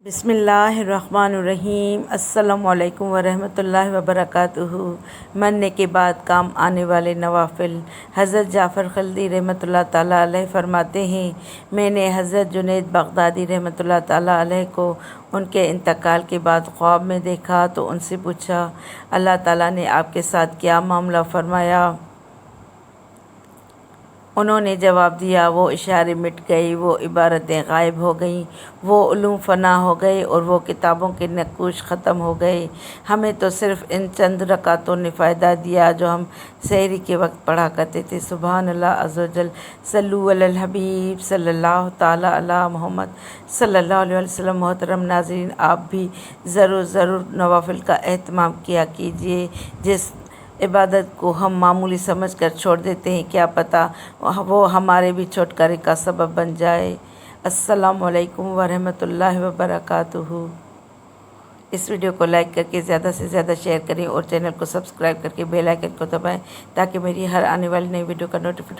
बिस्मिल्लाहिर्रहमानिर्रहीम। अस्सलामु अलैकुम वरहमतुल्लाहि वबरकातुहू। मरने के बाद काम आने वाले नवाफिल। हज़रत जाफ़र खल्दी रहमतुल्लाह ताला अलैह फरमाते हैं, मैंने हज़रत जुनैद बग़दादी रहमतुल्लाह ताला अलैह को उनके इंतकाल के बाद ख्वाब में देखा तो उनसे पूछा, अल्लाह ताला ने आपके साथ क्या मामला फरमाया? उन्होंने जवाब दिया, वो इशारे मिट गए, वो इबारतें गायब हो गईं, वो उलूम फ़ना हो गए और वो किताबों के नक़ूश ख़त्म हो गए। हमें तो सिर्फ़ इन चंद रकातों ने फ़ायदा दिया जो हम सहरी के वक्त पढ़ा करते थे। सुभान अल्लाह अज़्ज़ व जल। सल्लु अलल हबीब सल्लल्लाहु ताला अला मुहम्मद सल्लल्लाहु अलैहि वसल्लम। मोहतरम नाज़रीन, आप भी ज़रूर नवाफिल का एहतमाम किया कीजिए। जिस इबादत को हम मामूली समझकर छोड़ देते हैं, क्या पता वो हमारे भी छुटकारे का सबब बन जाए। अस्सलामु अलैकुम वरहमतुल्लाहि वबरकातुहू। इस वीडियो को लाइक करके ज़्यादा से ज़्यादा शेयर करें और चैनल को सब्सक्राइब करके बेल आइकन को दबाएं ताकि मेरी हर आने वाली नई वीडियो का नोटिफिकेशन